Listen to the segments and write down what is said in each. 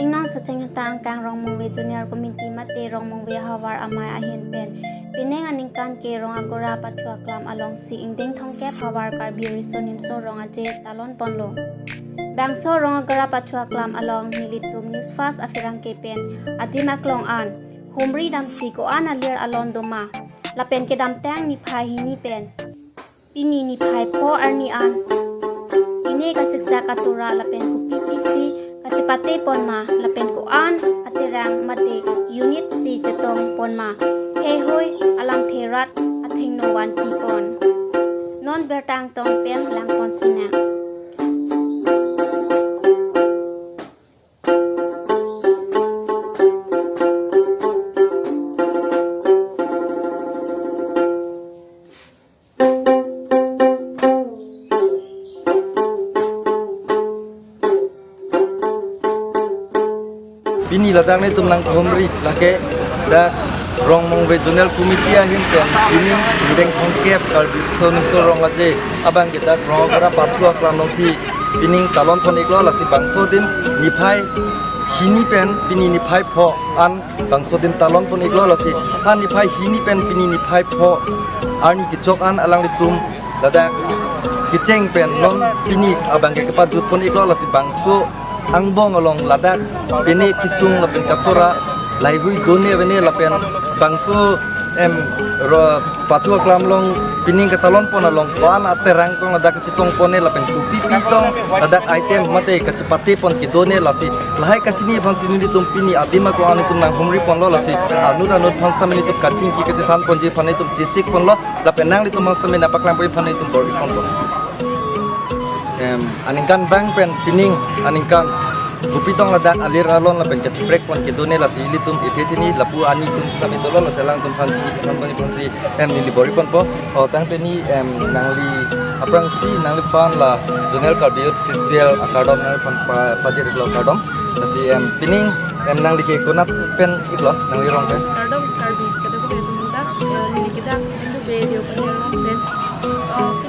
Tingnan so cheng tang kang rong mong we junior committee mate rong mong we hawar amai ahin pen pineng aning kan ke rong agora pathua klam along si ingding thong ke hawar kar biri so nim so rong aje talon ponlo bang so rong agora pathua klam along militum news fast afirang ke pen adima klong an humri dam si ko an alir alon doma la pen ke dam tang ni phai hi ni pen pini ni phai po arni an pine ka siksa ka tura la pen ku ppc Kacipate ponma lapen ko an atirang mate unit si cetong ponma hehoy alam therat athing no wan pipon non bertang tong pen lang pon sina Bini ladang ni tumlang humri lake dah rong mong regional committee ahin pen bini indeng hongkep kal so rong aje abang kita rong kara pathua klam long si bining talon pon iklo la si bangso dim niphai hini pen bini niphai pho an bangso dim talon pon iklo la si han niphai hini pen bini niphai pho arni kichok an alang litum ladang kiceng pen non bini abang ke kepadut pon iklo la si bangso angbong along ladak bini kisung lapen katora laihui done bene lapen bangso ro pathua klam long pining katalon pon along pan aterang tong ladak citong pone lapen tupi pitong ladak item mate kacepate pon kidone lasi lahai kacini bhansini ditum pini adima ko ani tum nang humri pon lo lasi anur bhanstameni tum kacing ki kacethan pon je phane tum sisik pon lo lapen nang ditum bhanstameni napaklang poi phane tum bori pon lo aningkan bang pen pining aningkan gupitong ladak alir alon lapen kaciprek pon kidone la sili tum itethini lapu ani tum stami tolo la selang tum fansi sampani fansi ni bori pon po o tang teni nangli aprang si nangli fan la zonal cardiot festival akadom nang fan pajir glo akadom la si pining nangli ke konap pen iglo nangli rong ke Kadang karbi kada ko betul muda nili kita itu video pen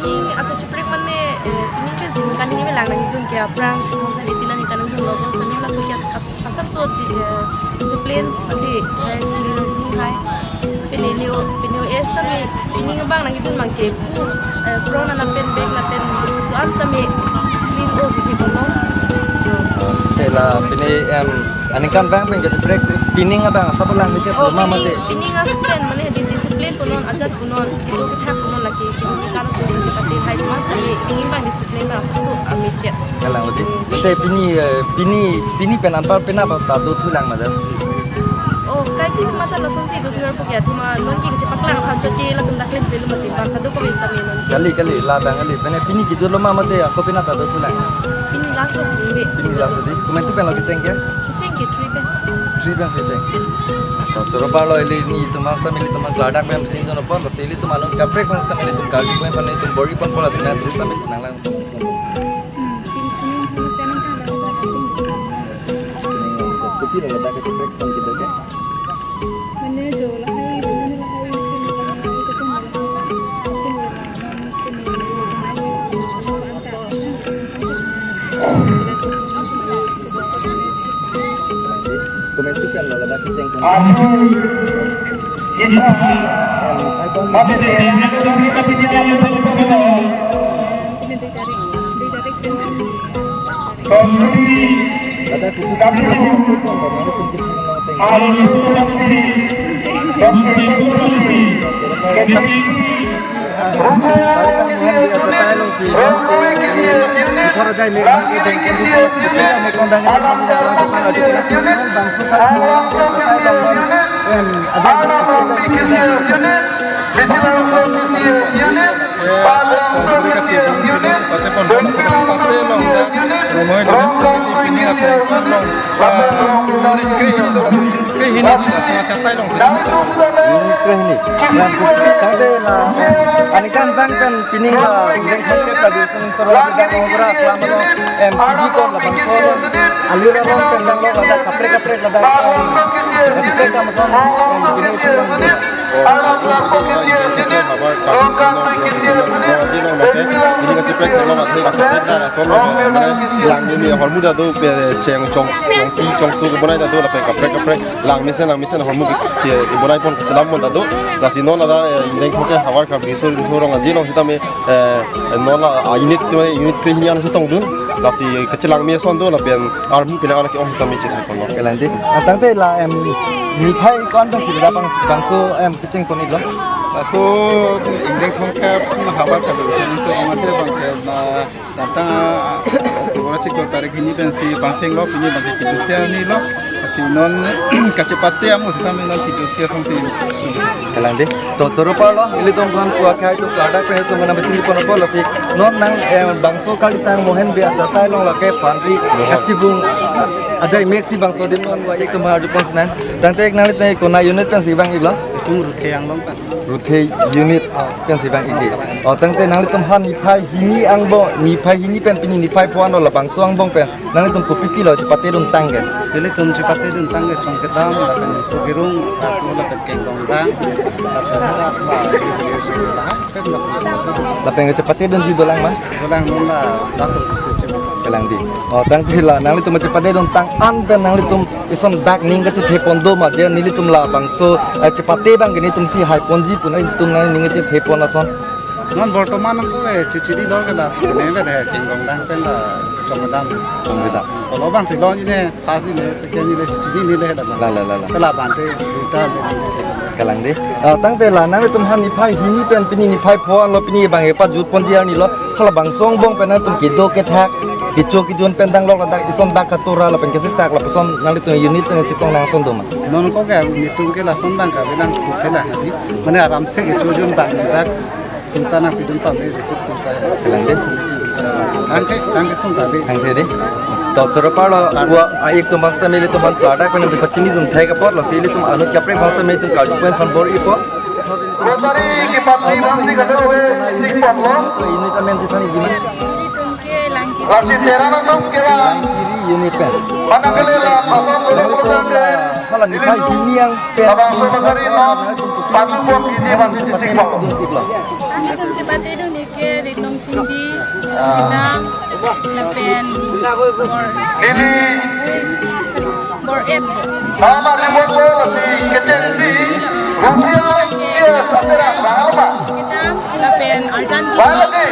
pining aku ceprek mana pining kan sih kan ini melang lagi tuh kayak perang 2018 nanti tanang tuh logo sambil lah suka asap so disiplin nanti kilo hai pining es sampai pining bang lagi tuh mangke pro nana pen back naten tuan sampai clean o sih kono tela pini aningkan bang pen kaciprek pining abang sabalang ni cep lama mate pining aspen mana di disiplin punon ajat punon itu kita punon lagi ini kan punon cepat hai cuma tapi pining bang disiplin bang satu amicet kalang lagi te pini pen ampar pen apa tado thulang mada oh kai ti mata lason si do thur pokya cuma non ki cepat lang khancot ki la tum daklen belu mati bang kado ko bisa non kali la bang kali pen pini ki jolo mama mate aku pen tado thulang pini laso ni pini la tadi kumen tu pen lagi cengke kiceng ki trip pen ceng to chorobalo eli ni tumas ta mili tumas ladak pen cing jono pon seli tu malum kaprek pon ta mili tum kalji pon pen tum bori pon pola sina terus ta mili nanglang Kopi la ladak kaprek pon kita ke मैंने जो लहाई मैंने लहाई itu kan komen tu kan la ladak ceng pon ada kuku Anikan bang pen pining la indeng khonke production soro da ngora klamalo MPD ko la bang soro alira ron pen dang lo da kapre la da kapre ka masan pining Lasi kecilang mi sondo la ben army pina anak oh kami cita kono. Kelanti. Tangte la nipai kon bang sih bang bangso kecing pun itu. So indeng thongkap hawar ka do chen so ngate bang ke na tata ora chik ko tarik ini ben si pangcheng lo pini bang ki dusia ni lo si non kacepate amu sitame non ki dusia song si. Kelanti. To coro palo ili tom kan kuah kai tu kada pe tu mana bacing kono polo si non nang bangso kali tang mohen biasa tai long la ke panri kacibung ajai meksi bangso dim non wa ek mahar jupon sinan. Tangte ek nalit nai kona unit kan si bang iglo. Tung ruthe yang long kan. Ruthe unit kan si bang igi. Tangte nalit tom han nipai hini ang bo nipai hini pen pini nipai puan la bangso ang bong pen nalit tom pipi lo cepate dun tang ke. Dili tum cepate dun tang ke chong kedam la kan sugirung aku la kan keng dong tang. Lapeng cepatnya dan di dolang mah. Dolang non la dasar kusuci. Kelang di. Tang pila nang litum cepatnya dan tang an pen nang litum ison bag ning kecet hepondo mah dia nilitum la bangso cepatnya bang gini tum si hai ponji pun litum nang ning kecet hepon ason. Non Bortoman ko cuci di lor kada nebe de kingdom dang pen la chomdam. Chomdam. Kalau bang si lor ni ne tasi ne sekian ni le cuci ni le kada. La. Kala bante kita de. Kelang di. Tang tela nang litum han nipai hini pen pini nipai puan lo pini bang epa jut ponji ni lo. Kalau bang song bong pen tum kido ketak. Kicu kijuan pentang lor ladak ison bak katura la pen kesistak la peson nang litum unit pen cipong nang son doma. Non ko ga ni tung ke la son bang ka bilang ku ke la hadi. Mane aram se ke chujun bang dak. Kita nak pidun pambe resep kita. Kelang di. Tangke sum tabe. Tangke di. To coro palo gua aik tu masta meli tu man pada kan di pacini tum thai ka pot la sili tum anu kapre masta meli tum kalju pen fan bor ipo. Rotari ki patni masti kata we sing patlo. Ini kan men tani gimana? Lasi terana tom kira. Kiri unit pen. Mana kele la pasong kele kurang de. Kalau ni kai ini yang pen. Abang so magari no. Patu buat ini masti sing patlo. Itum cepate dong ni ke ritong cindi, cindang, lepen, Ini bor em, nama ribut ko lasi kecil si. Rupiah dia satera berapa? kita lepen arjan Baladi.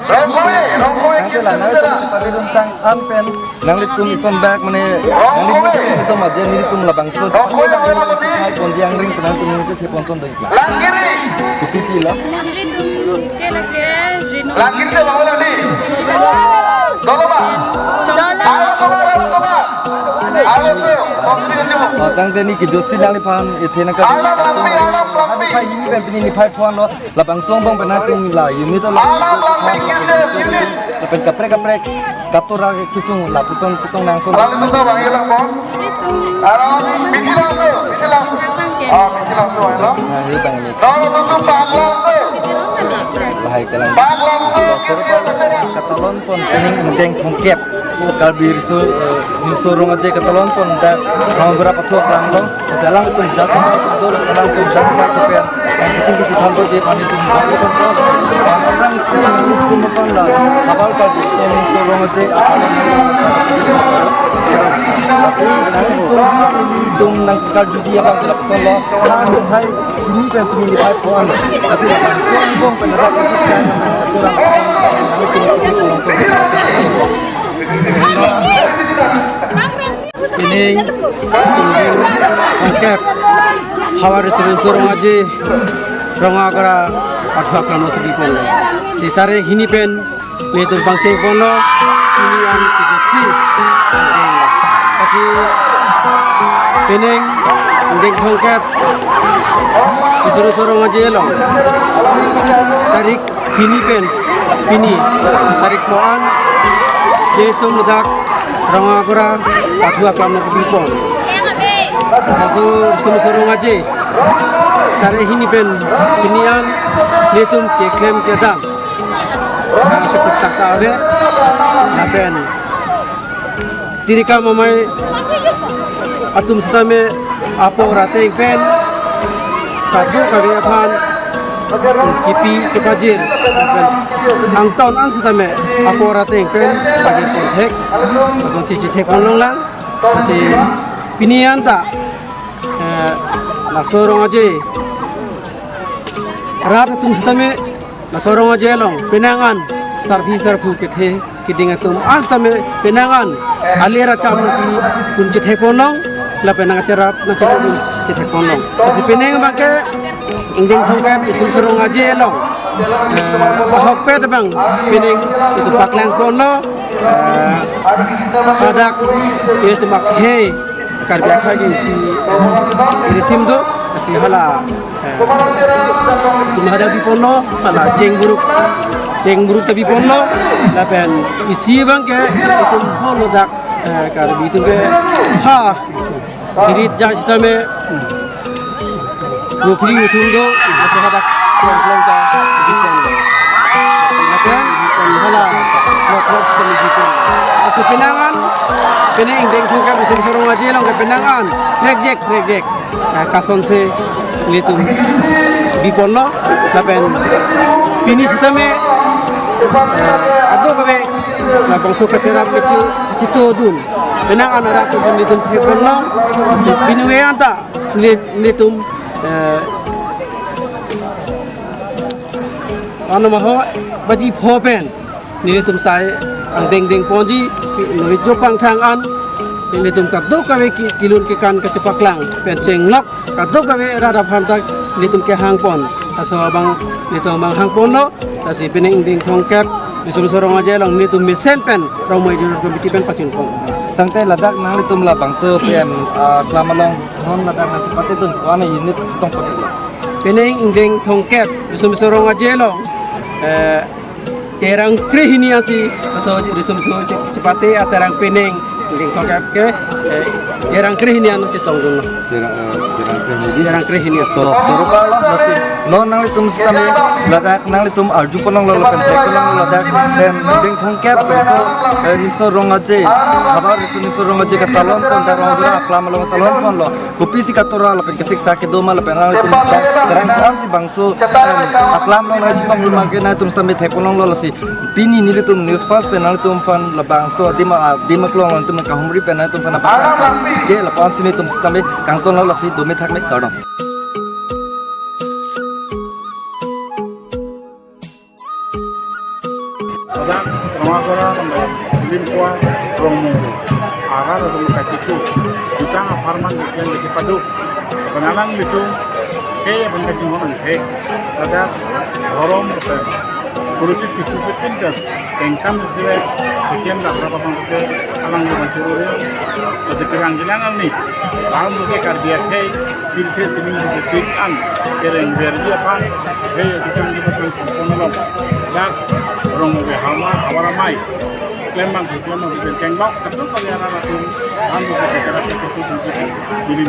here, Rongkoe Nanti lah, nanti tu pada tentang ampen. Nang litum ison bag mana? Nang litum itu mah dia ni litum labang so. Hai pon yang ring pernah tu ni tu tepon son dah iklan. Langkiri. Pipi lah. nili tum ke lake rino, Langkiri tu bawa lagi. Doloma. Doloma. Tang teni ki josi nang lipan ithena ka. Hai pai ini pen pini ni pai puan lo labang song bang pernah tu lah. Unit tu lah. Lepas kaprek katura kisung lah puson citong nang son. Lalu tu bang ialah bang. Arah bikin langsung. tangke, Bikin langsung ya. Nah, ini bang ini. Lalu tu bang langsung. Bahai kelang. Bang langsung. Katalon pun pening indeng thongkep. Kalbir so rong aja katalon pun dah berapa tuh orang lo. Selang itu jasa itu selang itu jasa itu kan. Kecil thambo je pani tu bagi pun tu. Orang sih itu pun lah. Awal kali ini so rong aja. Tapi nanti dong nang kalju dia bang kelap solo. Hai sini kan punya di pipe one. Tapi sombong penerak kesukaan orang. Ini angkat hawar sering sorong aja ronga kara athwa kano segi kono si tare hini pen letur bangce kono ini an tigasi tapi peneng ndek thongkat suru sorong aja lo tarik hini pen pini tarik moan letur mudak ronga kara athwa kano segi kono masuk sorong aja tarik hini pen pinian letum ke klaim ke dam kesaksakta ave napen tirika mamai atum stame apo rate pen kadu kabe aphan kipi kepajir ang taon an sitame apora teng pen pajir kontek asong cici tek onlong lang kasi pinian ta la sorong aje rat tum sitame la sorong aje long penangan sarvi sarfu kethe kiding atum an sitame penangan alera chamno ki kunci tek onlong la penang acara na cara kunci tek onlong kasi penang bangke Inding thongkep isun sorong aje long bahok pe bang pining itu paklang pono padak itu mak he karya kagi si irisim do si hala tumhadabi pono hala ceng buruk tabi pono lapen isi bang ke itu pono dak karbi itu ke ha kirit jastame Gopri utundo masih ada kelompok bicara. Silakan hala kelompok sekali bicara. Masih penangan, penang indeng juga bisa sorong aja lang ke penangan. Reject. Kason se litum bipono, lapen pini sitame. Ado kabe, la bangso kacerat kecil cito dun. Penangan ada tu litum bipono, masih pinuwe anta litum ano maho baji phopen ni tum sai ang ding ponji no jopang thang an ni tum ka do ka we kilun ke kan ka cepaklang pen cheng lok ka do ka we rada phantak ni tum ke hang pon aso bang ni tum bang hang pon no tasi pening ding thongkat disum sorong aja long ni tum mesen pen romai jur komiti pen pacin pon tangte ladak nang litum la bangso pm klamalong non ladak na cepat itu kuana unit setong pon itu pening indeng thongkep disum sorong aja long terang krehini asi aso disum cepate atarang pening indeng thongkep ke terang krehini anu cetong dun terang krehini to coba lah masih non nang litum setame ladak nang litum arju ponong lo pen ponong ladak tem indeng thongkep so nimso rong aje habar nimso rong aje ka talon pon ta rong gura klamalong talon pon lo kopi si katora la pen kesik sa ke doma la pen nang litum terang kon si bangso aklam long na chitong lu mage na tum sambe thai ponong lo si pini ni litum news fast pen nang litum fan la bangso dima klong tum ka humri pen nang tum fan apa ke la pon si ni tum sambe kangton lo si domi thak me kadong Ada orang-orang limpua rombongan. Arah atau muka ciku. Kita aparman yang di Cipadu. Penalang itu, benda cimong itu. Ada orang politik ciku bikin kan. Engkam disini, bikin dah berapa bangsa alang macam masih kerang-kerang ni. Tahun tu kerja pilih sini bikin an. Kereng berji apa? Kita ni betul penolong. Dah orang mau hawar mai klembang bikin cengkok, ketuk kalian anak tu, ambil sekarang itu bikin